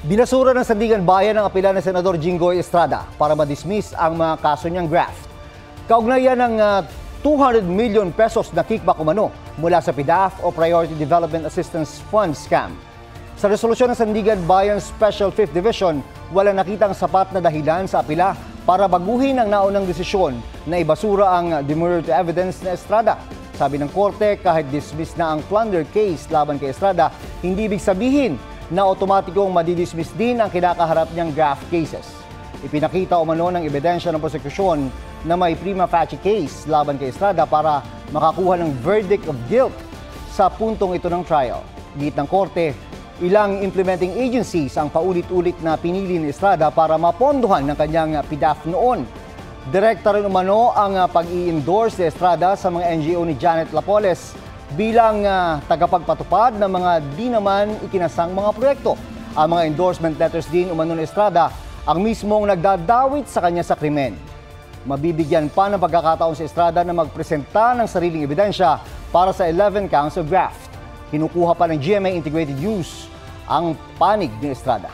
Binasura ng Sandigan Bayan ang apela ni Senador Jinggoy Estrada para ma-dismiss ang mga kaso niyang graft. Kaugnayan ng 200 million pesos na kickback umano mula sa PDAF o Priority Development Assistance Fund scam. Sa resolusyon ng Sandigan Bayan Special 5th Division, wala nakitang sapat na dahilan sa apela para baguhin ang naunang desisyon na ibasura ang demurrer to evidence na Estrada. Sabi ng korte, kahit dismiss na ang plunder case laban kay Estrada, hindi ibig sabihin na otomatikong madidismiss din ang kinakaharap niyang graft cases. Ipinakita umano ng ebidensya ng prosekusyon na may prima facie case laban kay Estrada para makakuha ng verdict of guilt sa puntong ito ng trial. Git ng korte, ilang implementing agencies ang paulit-ulit na pinili ni Estrada para mapondohan ng kanyang PDAF noon. Direkta rin umano ang pag-i-endorse ni Estrada sa mga NGO ni Janet Lapoles bilang tagapagpatupad ng mga di naman ikinasang mga proyekto. Ang mga endorsement letters din umano ni Estrada ang mismong nagdadawit sa kanya sa krimen. Mabibigyan pa ng pagkakataon si Estrada na magpresenta ng sariling ebidensya para sa 11 counts of graft. Kinukuha pa ng GMA Integrated News ang panig ni Estrada.